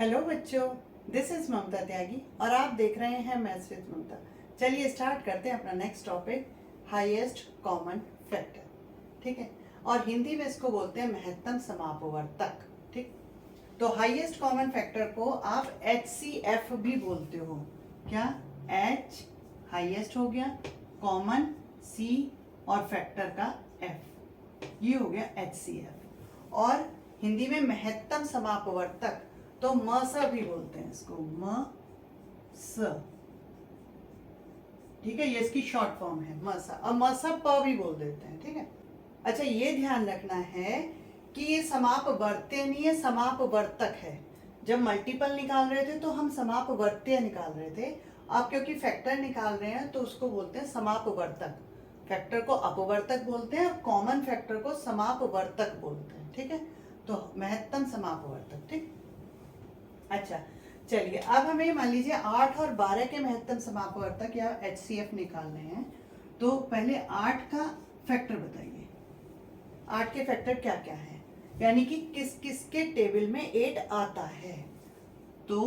Hello बच्चों, this is ममता त्यागी और आप देख रहे हैं मैथ्स विद ममता। चलिए स्टार्ट करते हैं अपना next topic, highest common factor. ठीक है, और हिंदी में इसको बोलते हैं महत्तम समापवर्तक। ठीक, तो हाईएस्ट कॉमन फैक्टर को आप HCF भी बोलते हो। क्या? H हाईएस्ट हो गया, कॉमन C और फैक्टर का F, ये हो गया HCF। और हिंदी में महत्तम समापवर्तक तो म स भी बोलते हैं इसको, म स। ठीक है, ये इसकी शॉर्ट फॉर्म है म स, और म स प भी बोल देते हैं। ठीक है, अच्छा ये ध्यान रखना है कि ये समापवर्त्य नहीं है, समापवर्तक है। जब मल्टीपल निकाल रहे थे तो हम समापवर्त्य निकाल रहे थे, अब क्योंकि फैक्टर निकाल रहे हैं तो उसको बोलते हैं समापवर्तक। फैक्टर को अपवर्तक बोलते हैं और कॉमन फैक्टर को समापवर्तक बोलते हैं। ठीक है, तो महत्तम समापवर्तक। ठीक, अच्छा चलिए, अब हमें मान लीजिए 8 और 12 के महत्तम समापवर्तक या HCF निकालने हैं। तो पहले 8 का फैक्टर बताइए, 8 के फैक्टर क्या क्या है, यानी कि किस किस के टेबल में 8 आता है। तो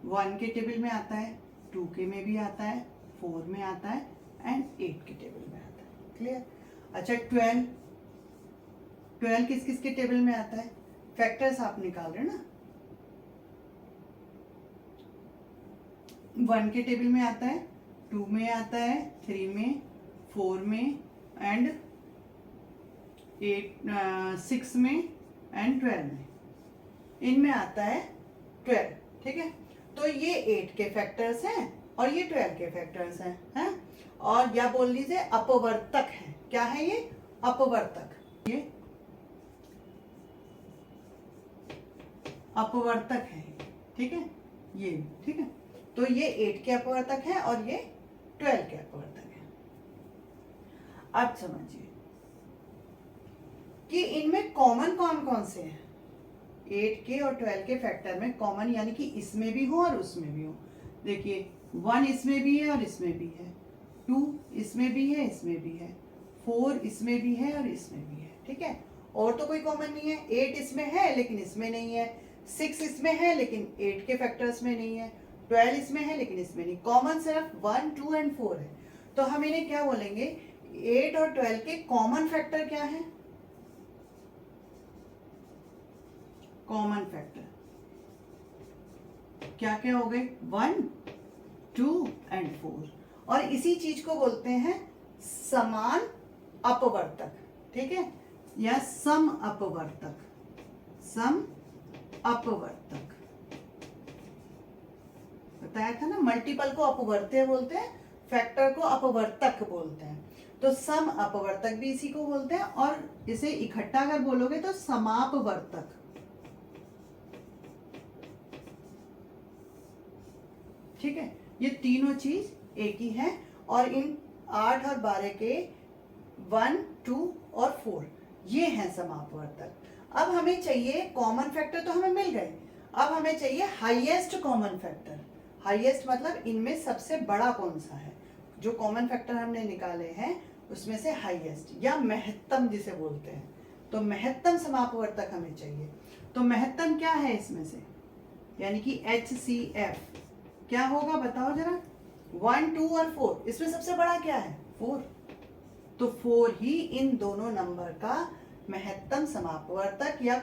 1 के टेबल में आता है, 2 के में भी आता है, 4 में आता है एंड 8 के टेबल में आता है। क्लियर? अच्छा 12 किस किस के टेबल में आता है, फैक्टर्स आप निकाल रहे हैं ना। 1 के टेबल में आता है, 2 में आता है, 3 में, 4 में एंड 6 में एंड 12 में, इनमें आता है 12। ठीक है, तो ये 8 के फैक्टर्स हैं और ये 12 के फैक्टर्स हैं। और या बोल लीजिए अपवर्तक है। क्या है ये? अपवर्तक। ये अपवर्तक है। ठीक है, ये ठीक है, तो ये 8 के अपवर्तक है और ये 12 के अपवर्तक है। अब समझिए कि इनमें कॉमन कौन कौन से हैं। 8 के और 12 के फैक्टर में कॉमन, यानी कि इसमें भी हो और उसमें भी हो। देखिए 1 इसमें भी है और इसमें भी है, 2 इसमें भी है, इसमें भी है, 4 इसमें भी है और इसमें भी है। ठीक है, और तो कोई कॉमन नहीं है। 8 इसमें है लेकिन इसमें नहीं है, 6 इसमें है लेकिन 8 के फैक्टर्स में नहीं है, 12 इसमें है लेकिन इसमें नहीं। कॉमन सिर्फ 1, 2 एंड 4 है। तो हम इन्हें क्या बोलेंगे, 8 और 12 के कॉमन फैक्टर क्या है? कॉमन फैक्टर क्या क्या हो गए, 1, 2 एंड 4। और इसी चीज को बोलते हैं समान अपवर्तक। ठीक है, या सम अपवर्तक, सम अपवर्तक बताया था ना। मल्टीपल को अपवर्त्य बोलते हैं, फैक्टर को अपवर्तक बोलते हैं। तो सम अपवर्तक भी इसी को बोलते हैं, और इसे इकट्ठा अगर बोलोगे तो समापवर्तक। ठीक है, ये तीनों चीज एक ही है। और इन 8 और 12 के 1, 2 और 4 ये हैं समापवर्तक। अब हमें चाहिए कॉमन फैक्टर, तो हमें मिल गए। अब हमें चाहिए हाईएस्ट कॉमन फैक्टर। हाईएस्ट मतलब इनमें सबसे बड़ा कौन सा है। जो कॉमन फैक्टर हमने निकाले हैं उसमें से हाईएस्ट या महत्तम जिसे बोलते हैं, तो महत्तम समापवर्तक हमें चाहिए। तो महत्तम क्या है इसमें से, यानी कि HCF क्या होगा बताओ जरा। 1, 2 और 4, इसमें सबसे बड़ा क्या है, 4। तो 4 ही इन दोनों नंबर का महत्तम समापवर्तक या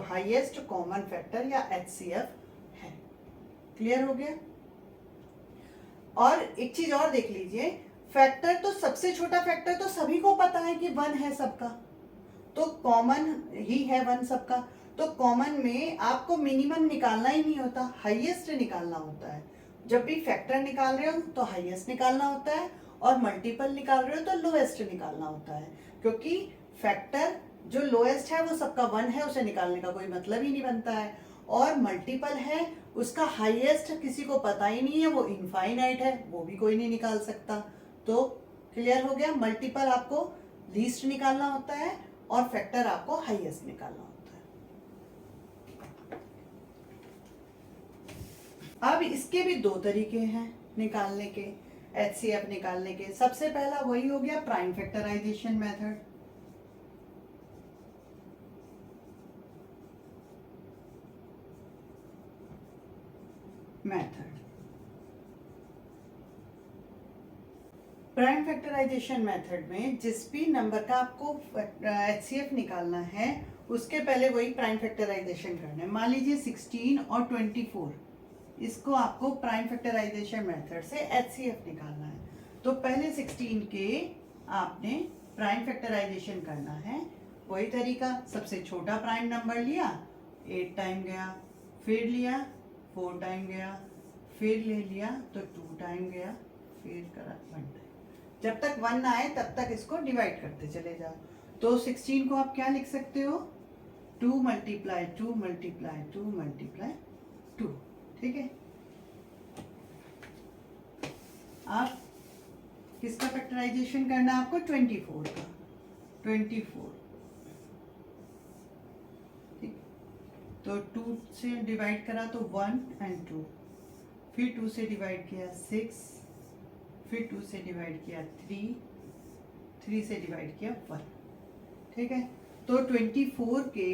हाईएस्ट कॉमन फैक्टर या HCF है। क्लियर हो गया? और एक चीज और देख लीजिए, फैक्टर तो सबसे छोटा फैक्टर तो सभी को पता है कि 1 है सबका, तो कॉमन ही है 1 सबका। तो कॉमन में आपको मिनिमम निकालना ही नहीं होता, हाईएस्ट निकालना होता है। जब भी फैक्टर निकाल रहे हो तो हाईएस्ट निकालना होता है, और मल्टीपल निकाल रहे हो तो लोएस्ट निकालना होता है। क्योंकि फैक्टर जो लोएस्ट है वो सबका 1 है, उसे निकालने का कोई मतलब ही नहीं बनता है। और मल्टीपल है, उसका हाईएस्ट किसी को पता ही नहीं है, वो इनफाइनाइट है, वो भी कोई नहीं निकाल सकता। तो क्लियर हो गया, मल्टीपल आपको लीस्ट निकालना होता है और फैक्टर आपको हाईएस्ट निकालना होता है। अब इसके भी दो तरीके हैं निकालने के, HCF निकालने के। सबसे पहला वही हो गया prime factorisation method. Method. Prime factorisation method में जिस भी नंबर का आपको HCF निकालना है उसके पहले वही प्राइम फैक्टराइजेशन करना है। मान लीजिए 16 और 24, इसको आपको प्राइम फैक्टराइजेशन मेथड से HCF निकालना है। तो पहले 16 के आपने प्राइम फैक्टराइजेशन करना है। वही तरीका, सबसे छोटा प्राइम नंबर लिया, 8 टाइम गया, फिर लिया 4 टाइम गया, फिर ले लिया तो 2 टाइम गया, फिर करा 1 टाइम। जब तक 1 ना आए तब तक इसको डिवाइड करते चले जाओ। तो 16 को आप क्या लिख सकते हो, 2 मल्टीप्लाई 2 मल्टीप्लाई 2 मल्टीप्लाई 2। ठीक है, आप किसका फैक्टराइजेशन करना है आपको, 24 का, 24। ठीक, तो 2 से डिवाइड करा तो 1 एंड 2, फिर 2 से डिवाइड किया 6, फिर 2 से डिवाइड किया 3, 3 से डिवाइड किया 1। ठीक है, तो 24 के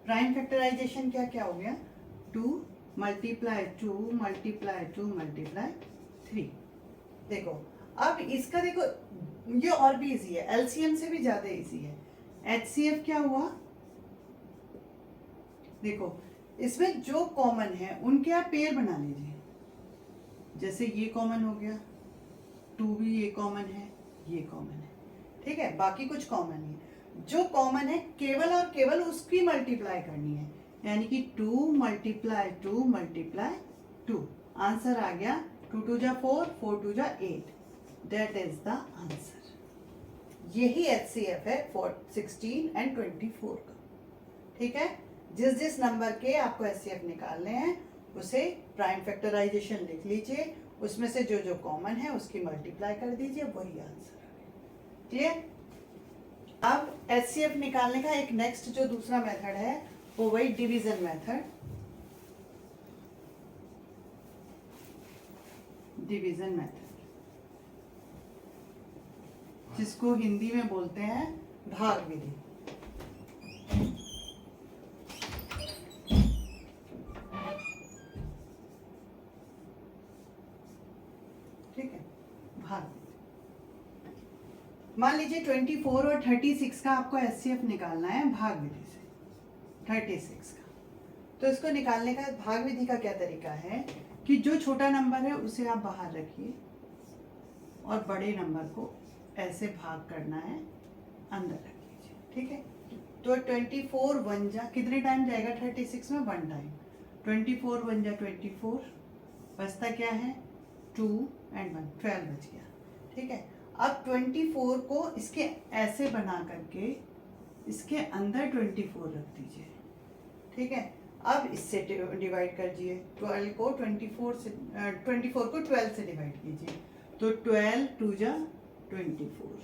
प्राइम फैक्टराइजेशन क्या क्या हो गया, 2 मल्टीप्लाई 2 मल्टीप्लाई 2 मल्टीप्लाई 3। देखो अब इसका देखो ये और भी इजी है, LCM से भी ज्यादा इजी है। HCF क्या हुआ, देखो इसमें जो कॉमन है उनके आप पेयर बना लीजिए। जैसे ये कॉमन हो गया, 2 भी ये कॉमन है, ये कॉमन है। ठीक है, बाकी कुछ कॉमन नहीं है। जो कॉमन है केवल और केवल उसकी मल्टीप्लाई करनी है, यानी कि 2 मल्टीप्लाई 2 मल्टीप्लाई 2। आंसर आ गया 2 2 जा 4, 4 2 जा 8। That is the answer. यही HCF है 16 एंड 24 का। ठीक है, जिस जिस नंबर के आपको HCF निकालने हैं उसे प्राइम फैक्टराइजेशन लिख लीजिए, उसमें से जो जो कॉमन है उसकी मल्टीप्लाई कर दीजिए, वही आंसर आ गया। क्लियर। अब HCF निकालने का एक नेक्स्ट जो दूसरा मेथड है वो वही डिवीजन मेथड। डिवीजन मेथड जिसको हिंदी में बोलते हैं भाग विधि। ठीक है, भाग। मान लीजिए 24 और 36 का आपको HCF निकालना है भाग विधि से, 36 का। तो इसको निकालने का भाग विधि का क्या तरीका है कि जो छोटा नंबर है उसे आप बाहर रखिए और बड़े नंबर को ऐसे भाग करना है, अंदर रख लीजिए। ठीक है, तो 24 1 जा कितने टाइम जाएगा 36 में, 1 टाइम। 24 1 जा 24, बचता क्या है 2 एंड 1, 12 बच गया। ठीक है, अब 24 को इसके ऐसे बना करके इसके अंदर 24 रख दीजिए। ठीक है, अब इससे डिवाइड कर दीजिए, 12 को 24 से 24 को 12 से डिवाइड कीजिए, तो 12 2 जा 24।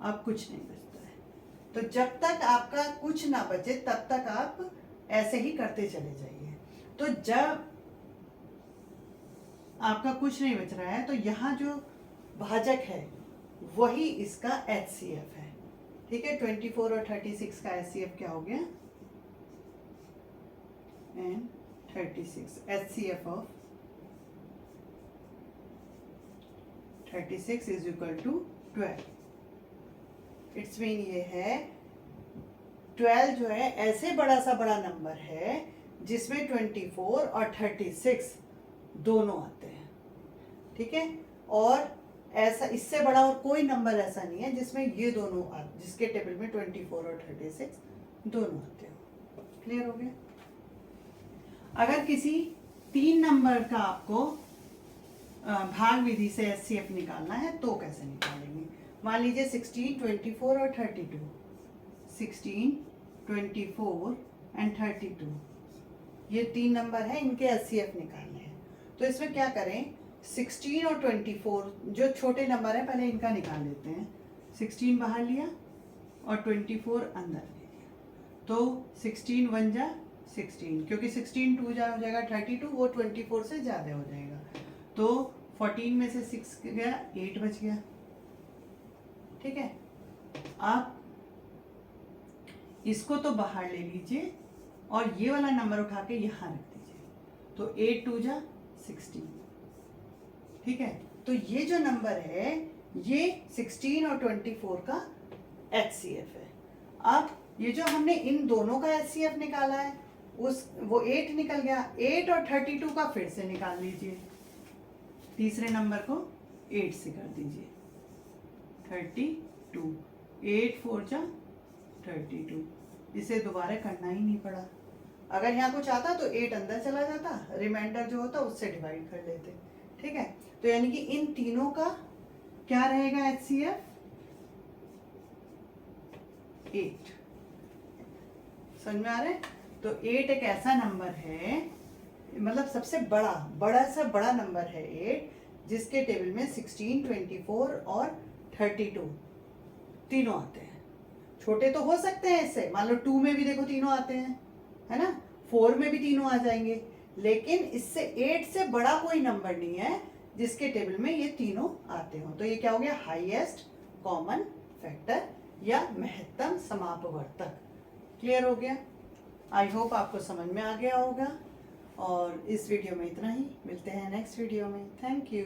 अब कुछ नहीं बचता है। तो जब तक आपका कुछ ना बचे तब तक आप ऐसे ही करते चले जाइए। तो जब आपका कुछ नहीं बच रहा है तो यहाँ जो भाजक है वही इसका HCF है। ठीक है, 24 और 36 का HCF क्या हो गया, and 36 HCF of 36 is equal to 12। It's mean ये है 12 जो है ऐसे बड़ा सा बड़ा नंबर है जिसमें 24 और 36 दोनों आते हैं। ठीक है, और ऐसा इससे बड़ा और कोई नंबर ऐसा नहीं है जिसमें ये दोनों जिसके टेबल में 24 और 36 दोनों आते हो। क्लियर हो गया। अगर किसी 3 नंबर का आपको भाग विधि से HCF निकालना है तो कैसे निकालेंगे। मान लीजिए 16 24 और 32, 16 24 एंड 32 ये 3 नंबर है, इनके HCF निकालने हैं। तो इसमें क्या करें, 16 और 24 जो छोटे नंबर है पहले इनका निकाल लेते हैं। 16 बाहर लिया और 24 अंदर ले लिया, तो 16 1 जा 16, क्योंकि 16 2 जा हो जाएगा 32, वो 24 से ज़्यादा हो जाएगा। तो 14 में से 6 गया, 8 बच गया। ठीक है, आप इसको तो बाहर ले लीजिए और ये वाला नंबर उठा के यहाँ रख दीजिए। तो 8 2 जा 16, ठीक है। तो ये जो नंबर है ये 16 और 24 का HCF है। अब ये जो हमने इन दोनों का HCF निकाला है वो 8 निकल गया, 8 और 32 का फिर से निकाल लीजिए, तीसरे नंबर को 8 से कर दीजिए, 32, 8 4 जा 32, इसे दोबारा करना ही नहीं पड़ा। अगर यहाँ कुछ आता तो 8 अंदर चला जाता, रिमाइंडर जो होता उससे डिवाइड कर लेते, ठीक है। तो यानी कि इन तीनों का क्या रहेगा HCF? 8। समझ में आ रहा है? तो 8 एक ऐसा नंबर है, मतलब सबसे बड़ा सा बड़ा नंबर है 8, जिसके टेबल में 16, 24 और 32 तीनों आते हैं। छोटे तो हो सकते हैं इससे, मान लो 2 में भी देखो तीनों आते हैं, है ना, 4 में भी तीनों आ जाएंगे, लेकिन इससे 8 से बड़ा कोई नंबर नहीं है जिसके टेबल में ये तीनों आते हो। तो ये क्या हो गया? हाईएस्ट कॉमन फैक्टर या महत्तम समापवर्तक। क्लियर हो गया? आई होप आपको समझ में आ गया होगा। और इस वीडियो में इतना ही, मिलते हैं नेक्स्ट वीडियो में। Thank you.